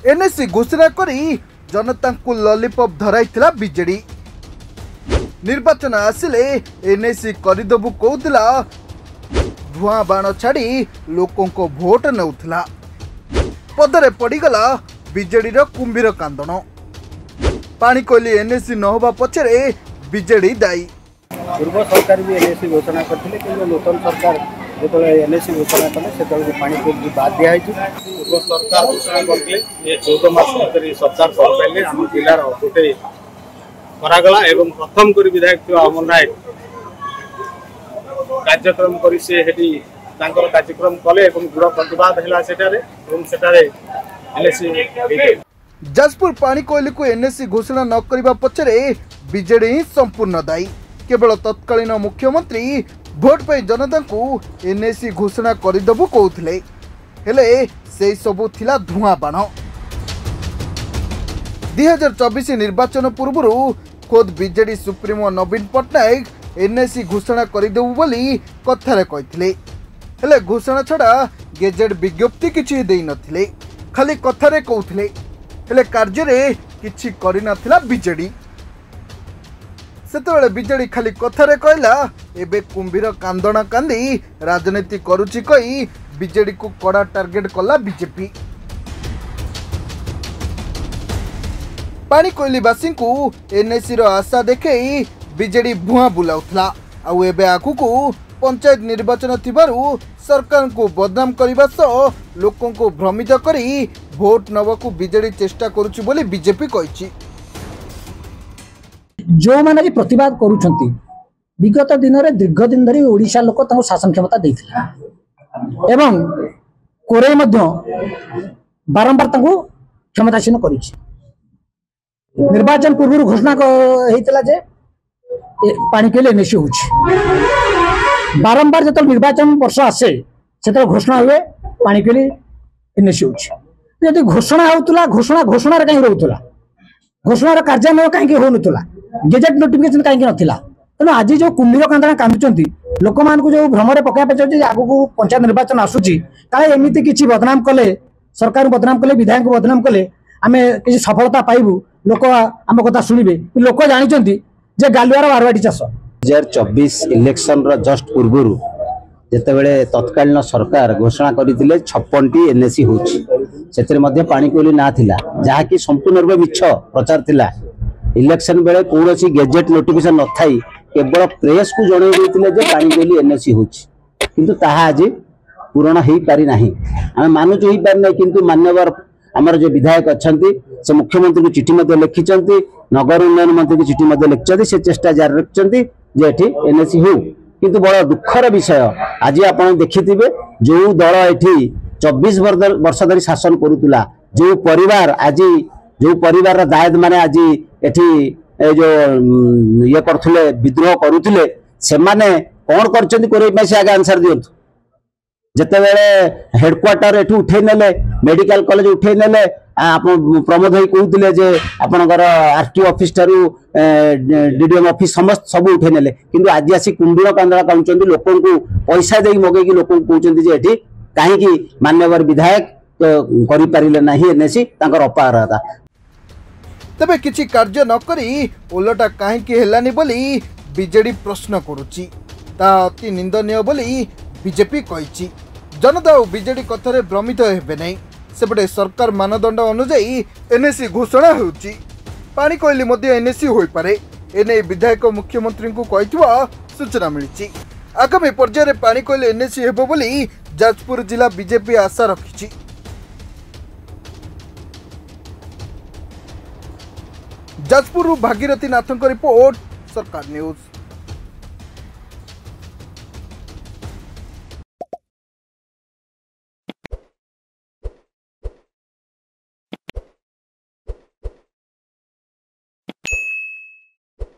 NAC घोषणा करी जनता को लॉलीपॉप धराइथिला बीजेडी। निर्वाचन आसिले एनएसी करदेबु कहूला, धुआं बाण छाड़ी लोकों को भोट नौथिला। पदरे पड़गला बीजेडी कुंभीर कांदन। पानी कोइली एनएसी नहबा पछरे बीजेडी दायी। पूर्व सरकार भी एनएसी घोषणा करते कि नूतन सरकार जो एनएसी घोषणा कले से पानी कोइली बाद दिया पूर्व सरकार घोषणा करते 14 मास भीतर सरकार कर आम जिलार गोटे करागला एवं प्रथम कर विधायक थी अमर नायक कार्यक्रम कर कार्यक्रम कले दृढ़ प्रतिवाद है एनएसी। जाजपुर पानी कोइली को एनएसी घोषणा न करने पछरे बीजेडी ही संपूर्ण दायी। केवल तत्कालीन मुख्यमंत्री भोट पे जनता को एनएसी घोषणा करदेबु कहूथिले, हेले से सबु थिला धुआं बाण। 2024 निर्वाचन पूर्व खोद बीजेडी सुप्रीमो नवीन पट्टनायक एनएसी घोषणा करदेबु बोली कथारे कहिथिले, हेले घोषणा छड़ा गेजेट विज्ञप्ति किछि देई नथिले, खाली कथारे कहूथिले, हेले कार्य रे किछि करि नथिला बीजेडी। सेतबेले बीजेडी खाली कथारे कहला, एबे कुंभीर कांदना कांदी राजनीति करुछि कही बीजेडी को कड़ा टार्गेट कला बीजेपी। पानी कोइलीवासी को एनएसी रो आशा देखे बीजेडी भुआ बुलाउथला। आउ एबे आगु को पंचायत निर्वाचन थिबारु सरकार को बदनाम करने सह लोकों को भ्रमित करी भोट नवाकू बीजेडी चेष्टा करुछि बोली बीजेपी कहिछि। जो माने कि प्रतिवाद करूछंती विगत दिन रे दीर्घ दिन धरी ओडिशा लोक ताको शासन क्षमता देथिला एवं कोरे मध्य बारंबार ताको क्षमतासीन करिछि। निर्वाचन पूर्व घोषणा हेतिला जे पानी के लिए एनएसी होछि। बारंबार जत निर्वाचन वर्ष आसे से घोषणा हुए पानी के लिए एनएसी होछि। यदि घोषणा होतला घोषणा घोषणा रे कहीं रहउतला, घोषणार कार्यान्वयन कहीं होनुतला, गेजेट नोटिफिकेशन कहीं नथिला। तेणु आज जो कुंभीर कांदना कांदुचंती लोक मान को जो भ्रमरे पकाया पे आगु पंचायत निर्वाचन आसुची काले एमिति किछि बदनाम कले, सरकार बदनाम कले, विधायक बदनाम कले आमे किछि सफलता पाइबु, लोक आम कथा शुणिबे। लोक जानिचंती जे गालुआर बारवाटी चाष 2024 इलेक्शन रो जस्ट पूर्व जेतेबेले तत्कालीन सरकार घोषणा करथिले 56टी एनएसी होछि, सेतरे मध्ये पानी कोइली ना थिला, जहा कि संपूर्ण रूप मिछ प्रचार थिला। इलेक्शन बेले कोनोसी गेजेट नोटिफिकेशन न थाई केवल प्रेस को जणै देथिले जे पानी कोइली एनएसी होछि, किंतु ताहा आज पूर्ण हेई पारि नाही। हम मानु जो हेई पारि नै, किंतु मान्यवर आमर जो विधायक अछंती से मुख्यमंत्री को चिठी मध्ये लिखिचंती, नगर उन्नयन मंत्री को चिठी मध्ये लिखिचंती, से चेष्टा जारी रखिचंती जे एठी एनएसी हो। किंतु बड़ दुखर विषय आज आपण देखिथिबे जो दल एठी 24 वर्ष धरी शासन करूतला, जो परिवार आज जो परिवार दायद माने आज एठी जो ये करथुले विद्रोह करूथुले से माने कोन करचंती कोरे में से आगे आंसर दियंतु। जेतेबेले हेडक्वार्टर एठू उठै नेले, मेडिकल कॉलेज उठै नेले, आपण प्रमोद भाई कहउतले जे आपनकर RTO office Tharu DDM office समस्त सब उठै नेले, किंतु आज आसी कुंभीर कांदळा काउचंती लोकन को पैसा देई मगे कि लोकन को कहउचंती जे एठी काहे कि मान्यवर विधायक करि पारिले नाही एनएसी तांकर अपारता। तबे किछि कार्य न करी उलटा काहे कि हेलानी बोली बीजेडी प्रश्न करूची, ता अति निंदनीय बोली बीजेपी कहिछि। जनता और बीजेडी कथारे भ्रमित हेबे नै। सेपटे सरकार मानदंड अनुसार एनएसी घोषणा होउची। पानी कोइली मध्ये एनएसी होई पारे, एने विधायक मुख्यमंत्री को कहितवा सूचना मिलिछि। आगामी पर्यायर पानी कोइली एनएसी हेबो बोली जाजपुर जिला बीजेपी आशा रखिछि। जाजपुर भागीरथी नाथक रिपोर्ट, सरकार न्यूज।